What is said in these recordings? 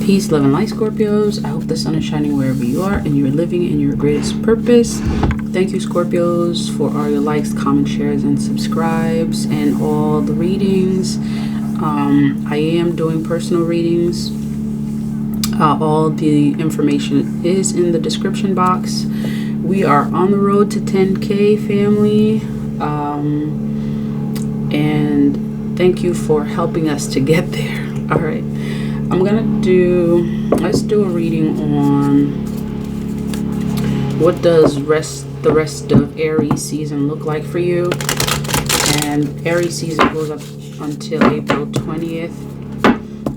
Peace, love, and light, Scorpios. I hope the sun is shining wherever you are and you're living in your greatest purpose. Thank you, Scorpios, for all your likes, comments, shares, and subscribes, and all the readings. I am doing personal readings. All the information is in the description box. We are on the road to 10K, family. And thank you for helping us to get there. All right. Let's do a reading on what does the rest of Aries season look like for you. And Aries season goes up until April 20th.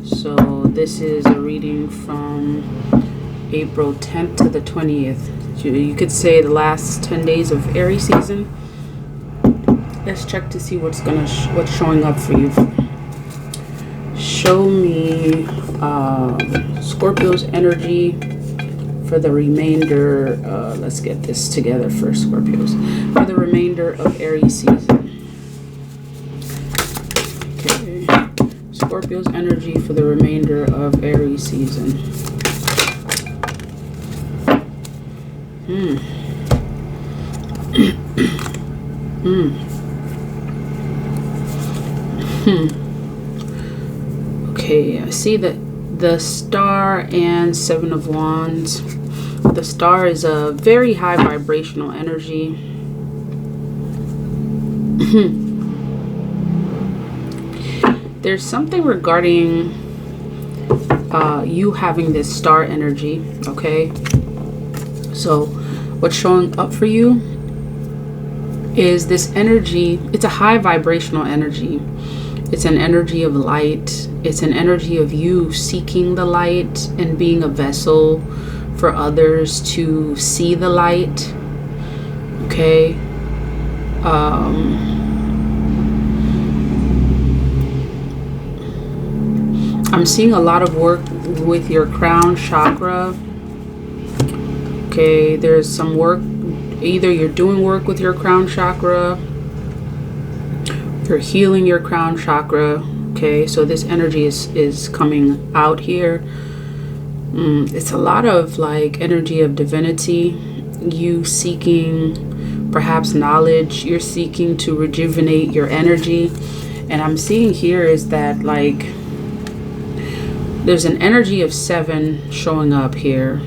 So this is a reading from April 10th to the 20th. You could say the last 10 days of Aries season. Let's check to see what's showing up for you. Show me Scorpio's energy for the remainder. Let's get this together first, Scorpios. For the remainder of Aries season. Okay. Scorpio's energy for the remainder of Aries season. Okay, I see that the Star and Seven of Wands. The Star is a very high vibrational energy. There's something regarding you having this Star energy, okay? So what's showing up for you is this energy. It's a high vibrational energy. It's an energy of light. It's an energy of you seeking the light and being a vessel for others to see the light. Okay. I'm seeing a lot of work with your crown chakra. Okay, there's some work. Either you're doing work with your crown chakra, you're healing your crown chakra. Okay, so this energy is coming out here. It's a lot of like energy of divinity. You seeking perhaps knowledge. You're seeking to rejuvenate your energy. And I'm seeing here is that like there's an energy of 7 showing up here.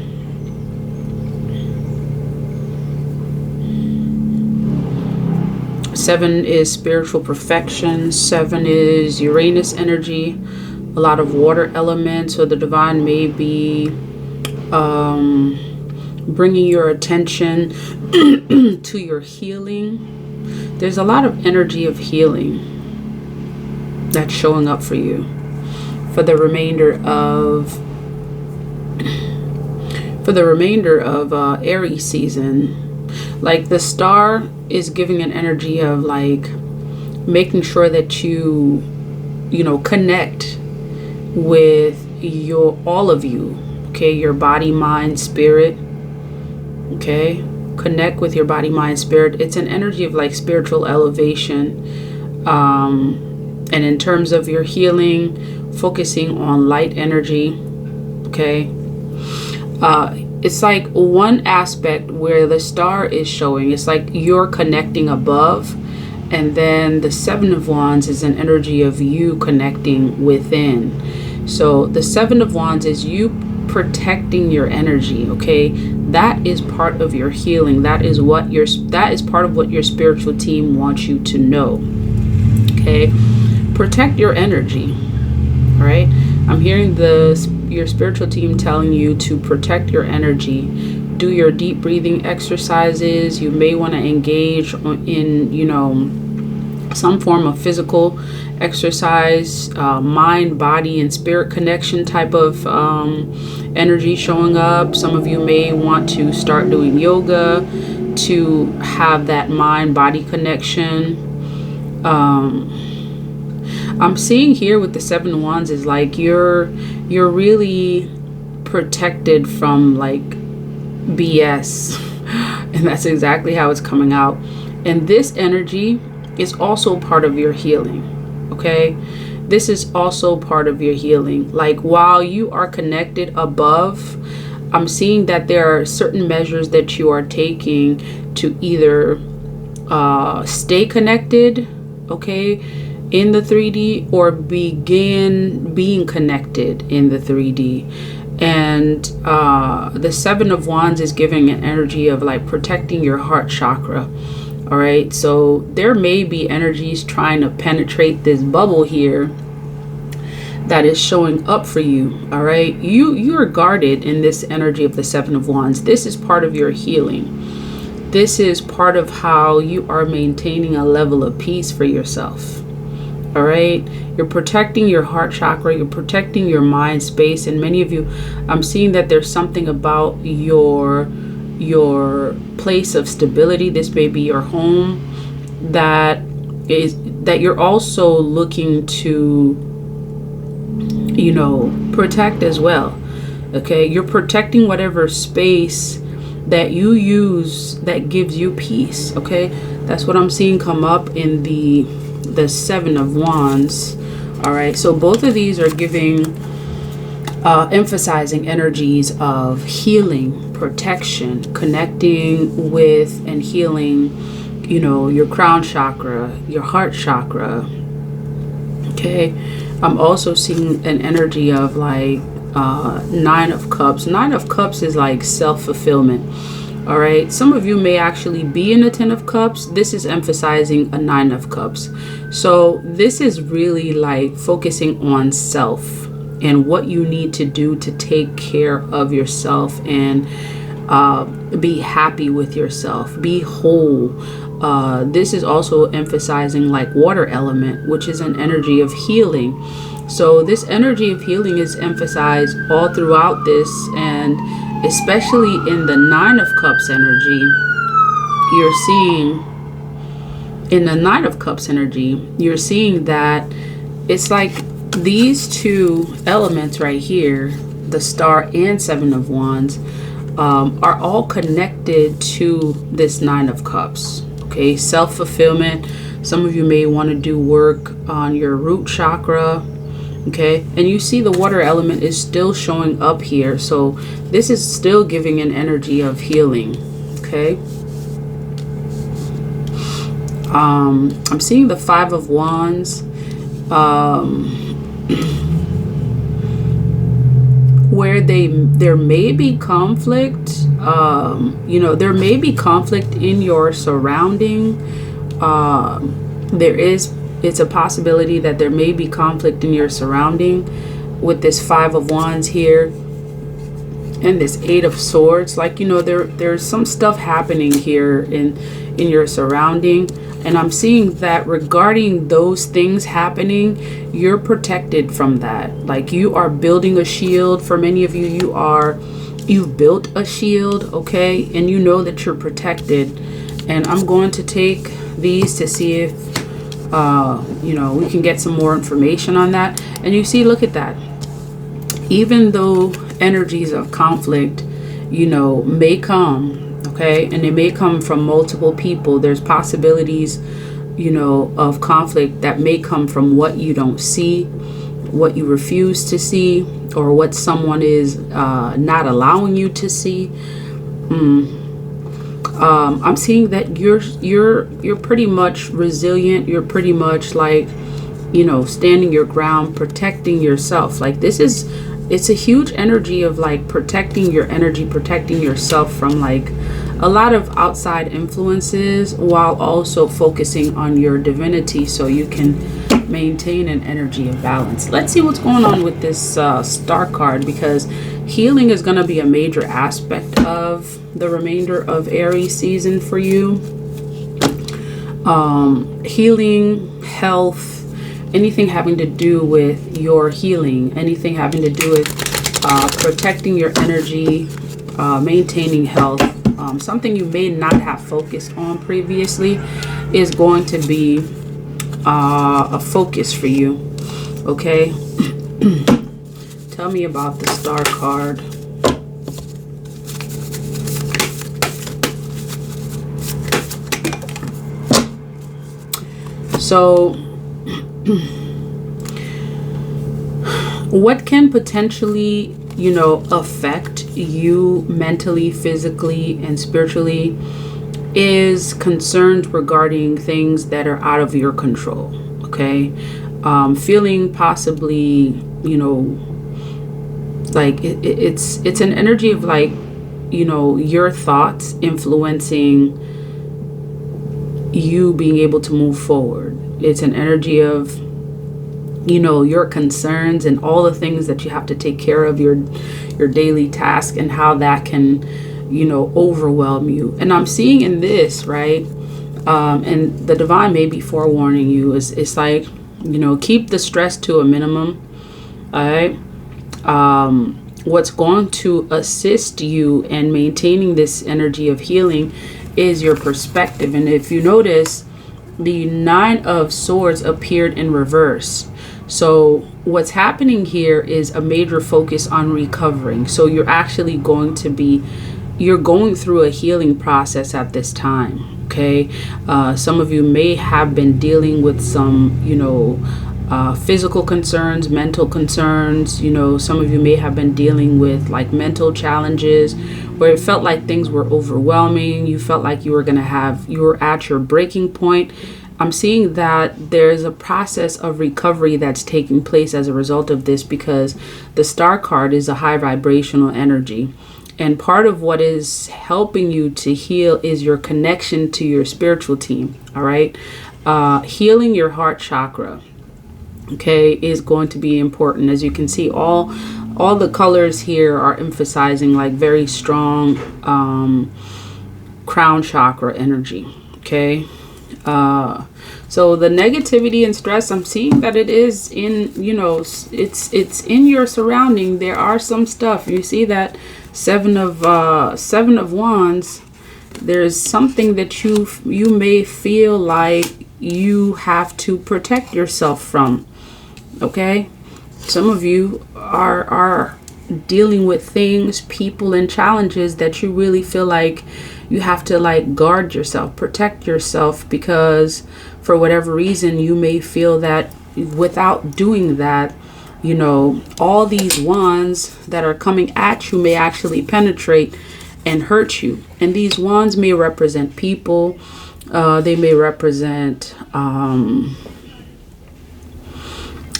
Seven is spiritual perfection. 7 is Uranus energy, a lot of water elements. So the divine may be bringing your attention to your healing. There's a lot of energy of healing that's showing up for you for the remainder of Aries season. Like the Star is giving an energy of like making sure that you connect with all of you. Okay, your body, mind, spirit. Okay, connect with your body, mind, spirit. It's an energy of like spiritual elevation. And in terms of your healing, focusing on light energy. Okay. It's like one aspect where the Star is showing. It's like you're connecting above. And then the 7 of Wands is an energy of you connecting within. So the 7 of Wands is you protecting your energy. Okay. That is part of your healing. That is part of what your spiritual team wants you to know. Okay. Protect your energy. All right. I'm hearing your spiritual team telling you to protect your energy. Do your deep breathing exercises. You may want to engage in, some form of physical exercise, mind, body, and spirit connection type of energy showing up. Some of you may want to start doing yoga to have that mind-body connection. I'm seeing here with the 7 of Wands is like you're really protected from like BS, and that's exactly how it's coming out. And this energy is also part of your healing. Okay, this is also part of your healing. Like while you are connected above, I'm seeing that there are certain measures that you are taking to either stay connected, okay, in the 3D, or begin being connected in the 3D. And the Seven of Wands is giving an energy of like protecting your heart chakra. All right, so there may be energies trying to penetrate this bubble here that is showing up for you. All right, you are guarded in this energy of the Seven of Wands. This is part of your healing. This is part of how you are maintaining a level of peace for yourself. All right, you're protecting your heart chakra, you're protecting your mind space. And many of you, I'm seeing that there's something about your place of stability. This may be your home that you're also looking to, you know, protect as well. Okay, you're protecting whatever space that you use that gives you peace. Okay, that's what I'm seeing come up in the Seven of Wands. All right, so both of these are giving emphasizing energies of healing, protection, connecting with and healing, you know, your crown chakra, your heart chakra. Okay, I'm also seeing an energy of like Nine of Cups. Nine of Cups is like self-fulfillment. All right, some of you may actually be in a Ten of Cups. This is emphasizing a Nine of Cups. So this is really like focusing on self and what you need to do to take care of yourself and be happy with yourself, be whole. This is also emphasizing like water element, which is an energy of healing. So this energy of healing is emphasized all throughout this, and especially in the Nine of Cups energy, you're seeing in the Nine of Cups energy, you're seeing that it's like these two elements right here, the Star and Seven of Wands, are all connected to this Nine of Cups. Okay, self-fulfillment. Some of you may want to do work on your root chakra. Okay, and you see the water element is still showing up here, so this is still giving an energy of healing. Okay, I'm seeing the Five of Wands, where there may be conflict. You know, there may be conflict in your surrounding. It's a possibility that there may be conflict in your surrounding with this Five of Wands here and this Eight of Swords. Like, you know, there's some stuff happening here in your surrounding, and I'm seeing that regarding those things happening, you're protected from that. Like, you are building a shield. For many of you, you've built a shield, okay, and you know that you're protected. And I'm going to take these to see if you know, we can get some more information on that. And you see, look at that. Even though energies of conflict, you know, may come, okay, and they may come from multiple people, there's possibilities, you know, of conflict that may come from what you don't see, what you refuse to see, or what someone is not allowing you to see. I'm seeing that you're pretty much resilient. You're pretty much like, you know, standing your ground, protecting yourself. Like, it's a huge energy of like protecting your energy, protecting yourself from like a lot of outside influences, while also focusing on your divinity so you can maintain an energy of balance. Let's see what's going on with this Star card, because healing is going to be a major aspect of the remainder of Aries season for you. Healing, health, anything having to do with your healing, anything having to do with protecting your energy, maintaining health, something you may not have focused on previously is going to be a focus for you. Okay. Tell me about the Star card. So What can potentially, you know, affect you mentally, physically, and spiritually is concerns regarding things that are out of your control. Okay. Feeling possibly, you know, like it's an energy of like, you know, your thoughts influencing you being able to move forward. It's an energy of, you know, your concerns and all the things that you have to take care of, your daily task, and how that can, you know, overwhelm you. And I'm seeing in this, right, and the divine may be forewarning you, is it's like, you know, keep the stress to a minimum. All right. What's going to assist you in maintaining this energy of healing is your perspective. And if you notice, the Nine of Swords appeared in reverse. So what's happening here is a major focus on recovering. So you're actually going through a healing process at this time. Okay. Some of you may have been dealing with some, you know, physical concerns, mental concerns. You know, some of you may have been dealing with like mental challenges where it felt like things were overwhelming. You felt like you were at your breaking point. I'm seeing that there's a process of recovery that's taking place as a result of this, because the Star card is a high vibrational energy. And part of what is helping you to heal is your connection to your spiritual team. All right. Healing your heart chakra, okay, is going to be important. As you can see, all the colors here are emphasizing like very strong crown chakra energy. Okay. So the negativity and stress, I'm seeing that it is in, you know, it's in your surrounding. There are some stuff. You see that seven of wands. There's something that you may feel like you have to protect yourself from. Okay. Some of you are dealing with things, people, and challenges that you really feel like you have to like guard yourself, protect yourself, because for whatever reason you may feel that without doing that, you know, all these wands that are coming at you may actually penetrate and hurt you. And these wands may represent people. They may represent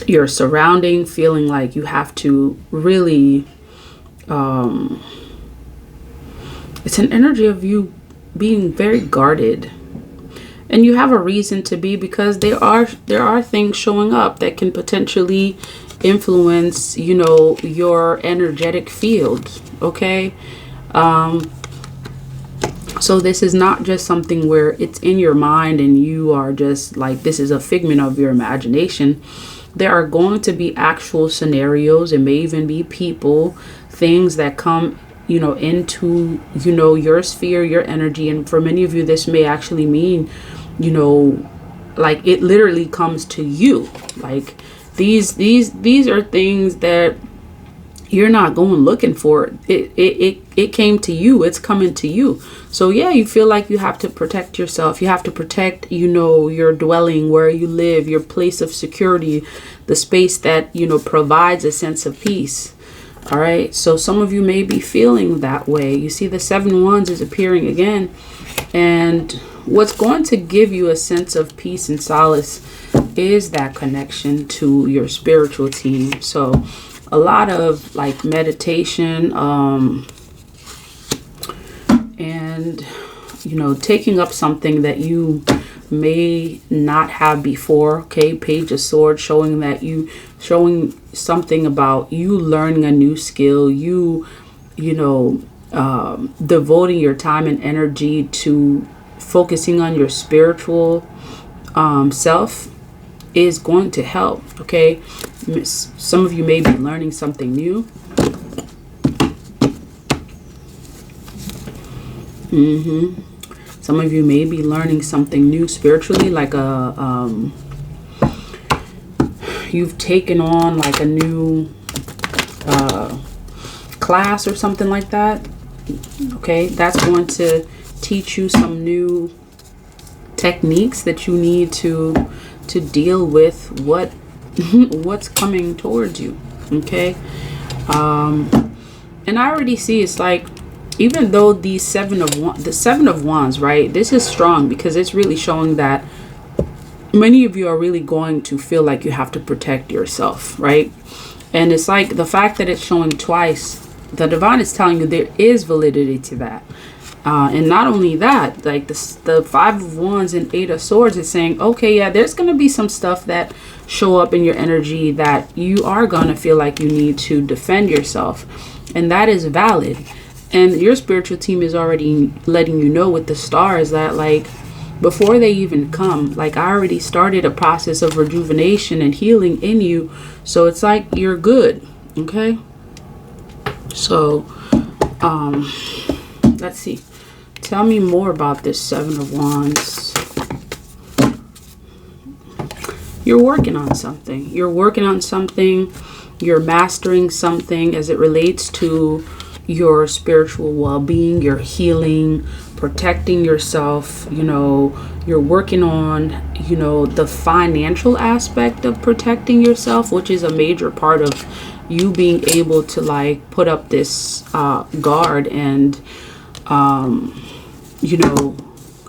your surrounding, feeling like you have to really it's an energy of you being very guarded, and you have a reason to be, because there are things showing up that can potentially influence, you know, your energetic field. Okay. So this is not just something where it's in your mind and you are just like, this is a figment of your imagination. There are going to be actual scenarios. It may even be people, things that come, you know, into, you know, your sphere, your energy. And for many of you, this may actually mean, you know, like it literally comes to you. Like these are things that you're not going looking for. It came to you. It's coming to you. So yeah, you feel like you have to protect yourself. You have to protect, you know, your dwelling, where you live, your place of security, the space that, you know, provides a sense of peace. All right. So some of you may be feeling that way. You see the Seven of Wands is appearing again. And what's going to give you a sense of peace and solace is that connection to your spiritual team. So a lot of like meditation, and, you know, taking up something that you may not have before. Okay. Page of Swords, showing something about you learning a new skill, you know, devoting your time and energy to focusing on your spiritual self is going to help. Okay. Some of you may be learning something new. Some of you may be learning something new spiritually, like you've taken on like a new class or something like that. Okay, that's going to teach you some new techniques that you need to deal with what's coming towards you. Okay. And I already see it's like, even though the seven of wands, right, this is strong because it's really showing that many of you are really going to feel like you have to protect yourself, right? And it's like the fact that it's showing twice, the divine is telling you there is validity to that. And not only that, like the Five of Wands and Eight of Swords is saying, okay, yeah, there's going to be some stuff that show up in your energy that you are going to feel like you need to defend yourself. And that is valid. And your spiritual team is already letting you know with the stars that, like, before they even come, like, I already started a process of rejuvenation and healing in you. So it's like you're good. Okay. So, let's see. Tell me more about this Seven of Wands. You're working on something. You're working on something. You're mastering something as it relates to your spiritual well-being, your healing, protecting yourself. You know, you're working on, you know, the financial aspect of protecting yourself, which is a major part of you being able to, like, put up this guard and you know,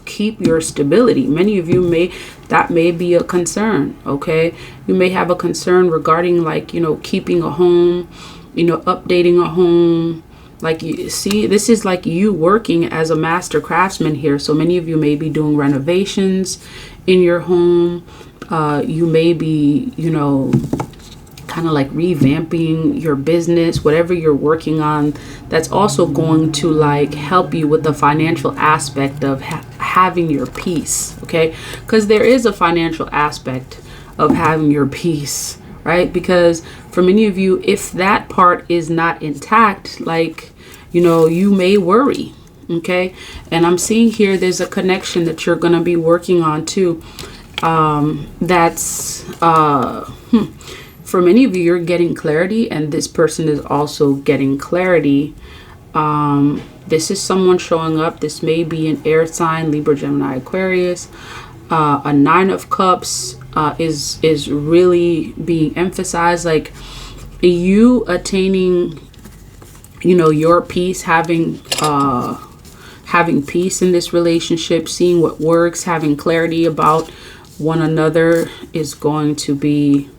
keep your stability. Many of you that may be a concern. Okay, you may have a concern regarding, like, you know, keeping a home, you know, updating a home. Like, you see, this is like you working as a master craftsman here. So many of you may be doing renovations in your home. You may be, you know, kind of like revamping your business, whatever you're working on. That's also going to, like, help you with the financial aspect of having your peace. Okay, because there is a financial aspect of having your peace, right? Because for many of you, if that part is not intact, like, you know, you may worry. Okay, and I'm seeing here there's a connection that you're going to be working on too. That's for many of you, you're getting clarity, and this person is also getting clarity. This is someone showing up. This may be an air sign, Libra, Gemini, Aquarius. A Nine of Cups is really being emphasized, like you attaining, you know, your peace, having peace in this relationship, seeing what works, having clarity about one another is going to be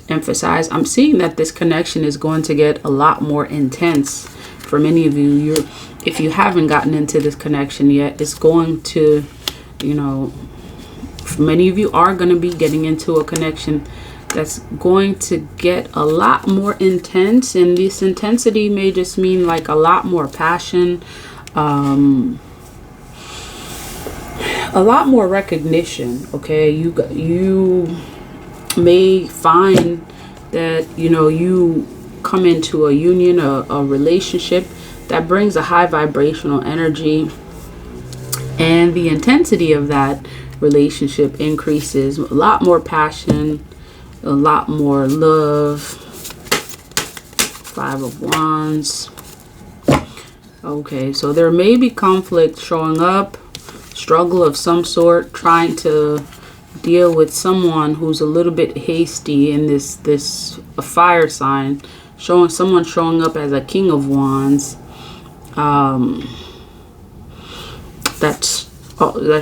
emphasized. I'm seeing that this connection is going to get a lot more intense for many of you. If you haven't gotten into this connection yet, it's going to, you know, many of you are going to be getting into a connection that's going to get a lot more intense, and this intensity may just mean like a lot more passion, a lot more recognition. Okay, you may find that, you know, you come into a union, a relationship that brings a high vibrational energy, and the intensity of that relationship increases. A lot more passion, a lot more love. Five of Wands. Okay, so there may be conflict showing up, struggle of some sort, trying to deal with someone who's a little bit hasty in this a fire sign, someone showing up as a King of Wands. That's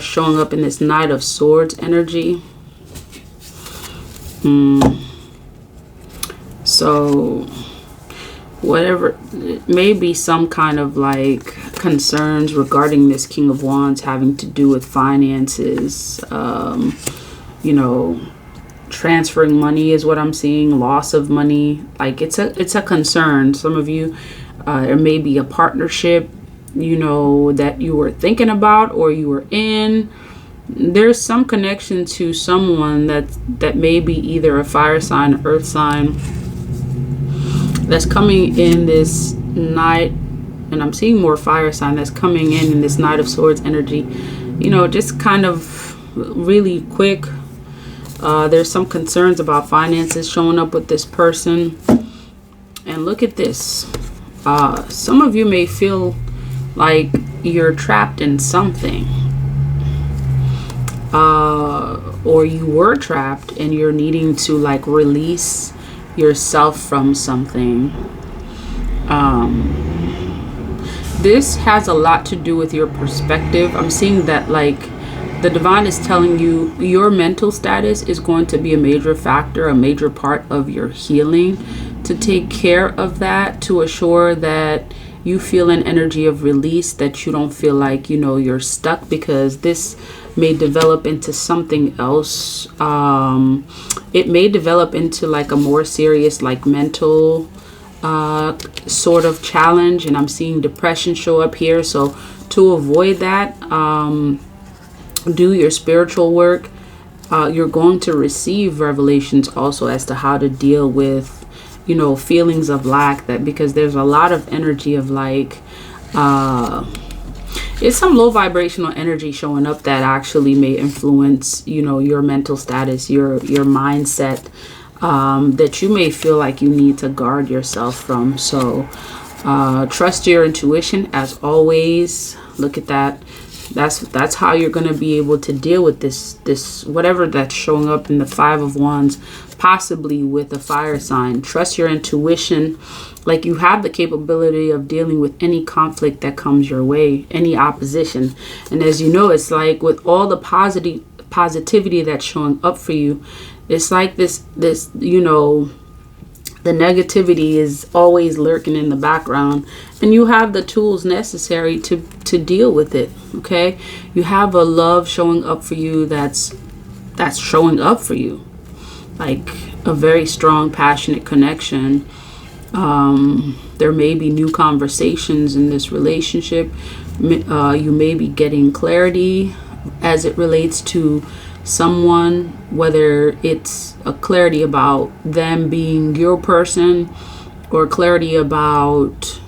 showing up in this Knight of Swords energy. So whatever, it may be some kind of like concerns regarding this King of Wands having to do with finances, you know, transferring money is what I'm seeing, loss of money. Like it's a concern. Some of you, there may be a partnership, you know, that you were thinking about or you were in. There's some connection to someone that may be either a fire sign, or earth sign, that's coming in this night. And I'm seeing more fire sign that's coming in this Knight of Swords energy. You know, just kind of really quick. There's some concerns about finances showing up with this person. And look at this. Some of you may feel like you're trapped in something. Or you were trapped and you're needing to like release yourself from something. This has a lot to do with your perspective. I'm seeing that like the divine is telling you your mental status is going to be a major factor, a major part of your healing. To take care of that, to assure that you feel an energy of release, that you don't feel like, you know, you're stuck, because this may develop into something else. It may develop into like a more serious, like mental sort of challenge. And I'm seeing depression show up here. So to avoid that, do your spiritual work. You're going to receive revelations also as to how to deal with, you know, feelings of lack, that because there's a lot of energy of like it's some low vibrational energy showing up that actually may influence, you know, your mental status, your mindset, that you may feel like you need to guard yourself from. So trust your intuition as always. Look at that. That's how you're going to be able to deal with this whatever that's showing up in the Five of Wands, possibly with a fire sign. Trust your intuition. Like, you have the capability of dealing with any conflict that comes your way, any opposition. And as you know, it's like with all the positivity that's showing up for you, it's like this, you know, the negativity is always lurking in the background, and you have the tools necessary to deal with it. Okay, you have a love showing up for you that's showing up for you, like a very strong, passionate connection. There may be new conversations in this relationship. You may be getting clarity as it relates to someone, whether it's a clarity about them being your person, or clarity about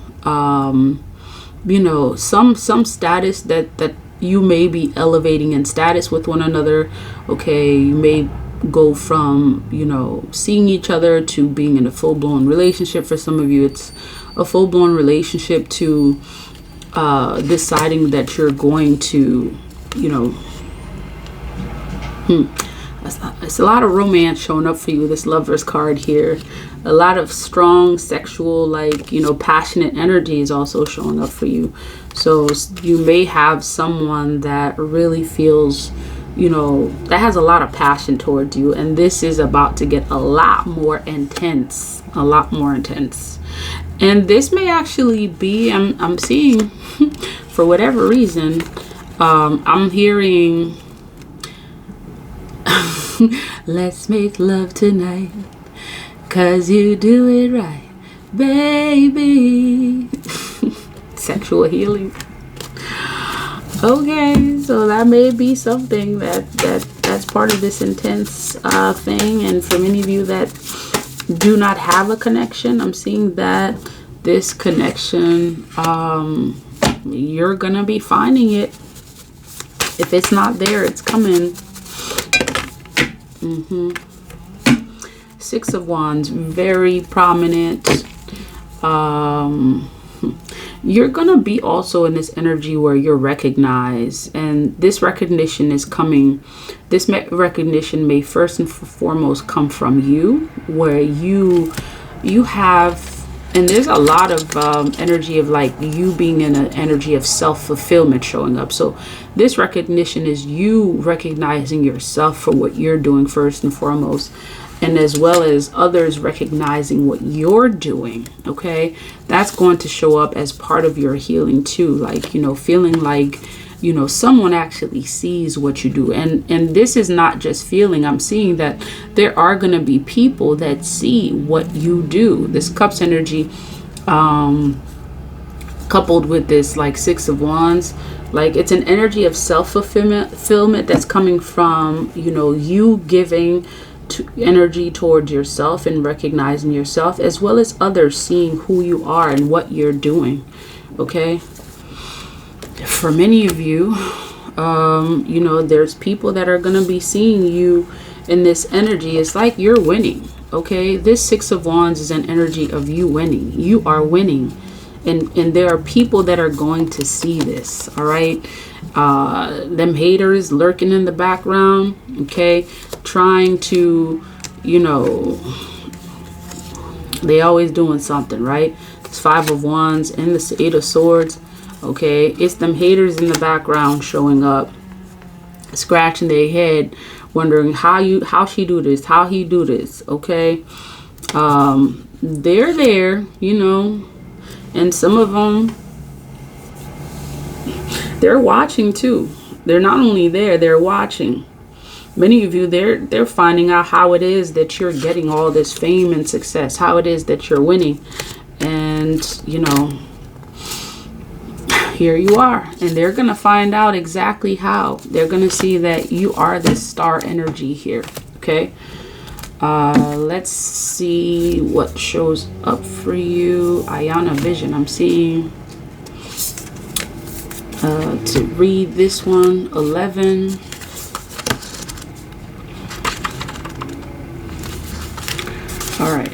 you know, some status that you may be elevating in status with one another. Okay, you may go from, you know, seeing each other to being in a full-blown relationship. For some of you, it's a full-blown relationship, to deciding that you're going to, you know, it's a lot of romance showing up for you, this Lovers card here. A lot of strong sexual, like, you know, passionate energy is also showing up for you. So you may have someone that really feels, you know, that has a lot of passion towards you, and this is about to get a lot more intense, and this may actually be, I'm seeing for whatever reason, I'm hearing let's make love tonight, 'cause you do it right, baby. Sexual healing. Okay, so that may be something that's part of this intense thing. And for many of you that do not have a connection, I'm seeing that this connection, you're gonna be finding it. If it's not there, it's coming. Six of Wands, very prominent. You're gonna be also in this energy where you're recognized, and this recognition is coming. This recognition may first and foremost come from you, where you have, and there's a lot of energy of like you being in an energy of self-fulfillment showing up. So this recognition is you recognizing yourself for what you're doing first and foremost, and as well as others recognizing what you're doing. Okay, that's going to show up as part of your healing too, like, you know, feeling like, you know, someone actually sees what you do. And this is not just feeling. I'm seeing that there are going to be people that see what you do. This Cups energy, coupled with this like Six of Wands, like it's an energy of self-fulfillment that's coming from, you know, you giving energy towards yourself and recognizing yourself, as well as others seeing who you are and what you're doing. Okay, for many of you, you know, there's people that are going to be seeing you in this energy. It's like you're winning. Okay, this Six of Wands is an energy of you winning. You are winning, and there are people that are going to see this. All right, them haters lurking in the background. Okay, trying to, you know, They always doing something, right? It's 5 of Wands and the 8 of Swords. Okay, it's them haters in the background showing up, scratching their head, wondering how she do this, how he do this. Okay, they're there, you know, and some of them, they're watching too. They're not only there, they're watching. Many of you, they're finding out how it is that you're getting all this fame and success, how it is that you're winning. And, you know, here you are. And they're going to find out exactly how. They're going to see that you are this star energy here. Okay. Let's see what shows up for you. Ayana Vision. I'm seeing to read this one, 11. All right.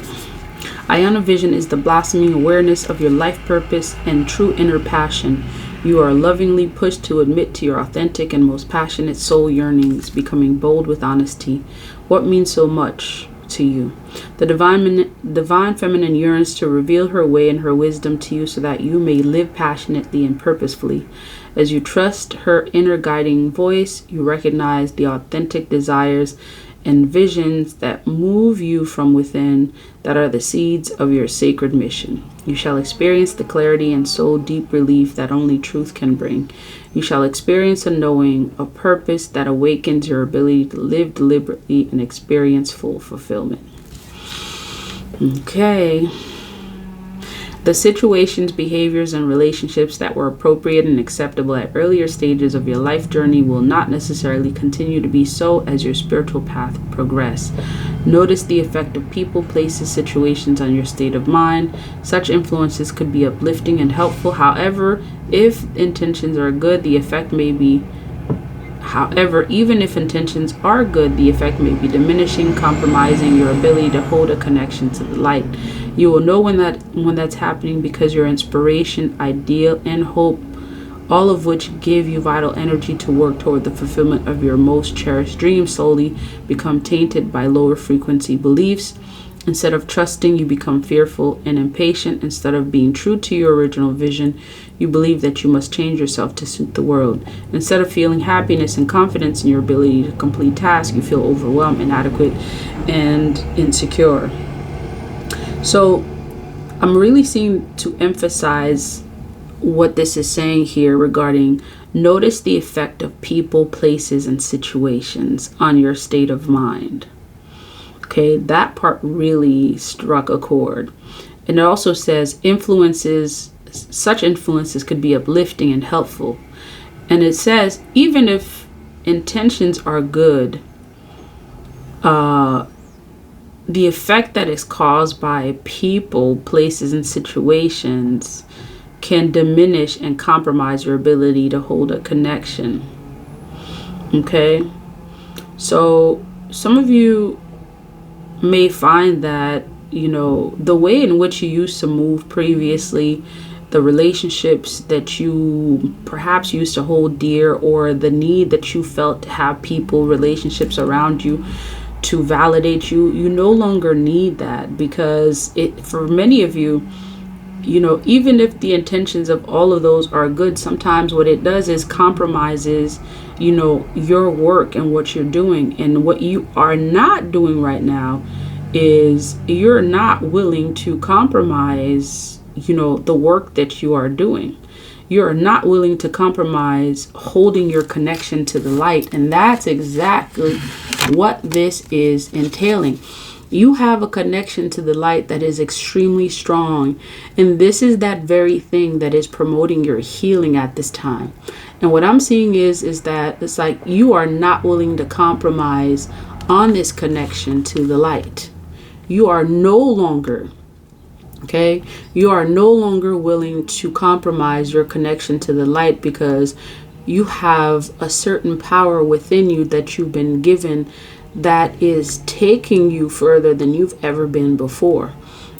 Ayana Vision is the blossoming awareness of your life purpose and true inner passion. You are lovingly pushed to admit to your authentic and most passionate soul yearnings, becoming bold with honesty. What means so much to you? The divine feminine yearns to reveal her way and her wisdom to you so that you may live passionately and purposefully. As you trust her inner guiding voice, you recognize the authentic desires and visions that move you from within, that are the seeds of your sacred mission. You shall experience the clarity and soul deep relief that only truth can bring. You shall experience a knowing, a purpose that awakens your ability to live deliberately and experience full fulfillment. Okay. The situations, behaviors, and relationships that were appropriate and acceptable at earlier stages of your life journey will not necessarily continue to be so as your spiritual path progresses. Notice the effect of people, places, situations on your state of mind. Such influences could be uplifting and helpful. However, if intentions are good, the effect may be even if intentions are good, the effect may be diminishing, compromising your ability to hold a connection to the light. You will know when that's happening because your inspiration, ideal, and hope, all of which give you vital energy to work toward the fulfillment of your most cherished dreams, slowly become tainted by lower frequency beliefs. Instead of trusting, you become fearful and impatient. Instead of being true to your original vision, you believe that you must change yourself to suit the world. Instead of feeling happiness and confidence in your ability to complete tasks, you feel overwhelmed, inadequate, and insecure. So I'm really seeing to emphasize what this is saying here regarding notice the effect of people, places, and situations on your state of mind. Okay, that part really struck a chord. And it also says such influences could be uplifting and helpful. And it says, even if intentions are good, the effect that is caused by people, places, and situations can diminish and compromise your ability to hold a connection. Okay, so some of you may find that, you know, the way in which you used to move previously, the relationships that you perhaps used to hold dear, or the need that you felt to have people, relationships around you to validate you, you no longer need that, because for many of you, you know, even if the intentions of all of those are good, sometimes what it does is compromises, you know, your work and what you're doing. And what you are not doing right now is you're not willing to compromise, you know, the work that you are doing. You're not willing to compromise holding your connection to the light. And that's exactly what this is entailing. You have a connection to the light that is extremely strong. And this is that very thing that is promoting your healing at this time. And what I'm seeing is that it's like you are not willing to compromise on this connection to the light. You are no longer, okay? You are no longer willing to compromise your connection to the light, because you have a certain power within you that you've been given that is taking you further than you've ever been before.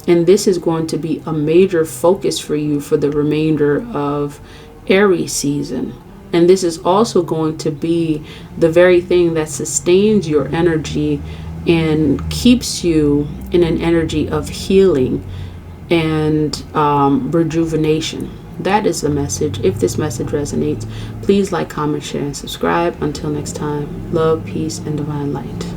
And this is going to be a major focus for you for the remainder of Aries season. And this is also going to be the very thing that sustains your energy and keeps you in an energy of healing and rejuvenation. That is the message. If this message resonates, please like, comment, share, and subscribe. Until next time, love, peace, and divine light.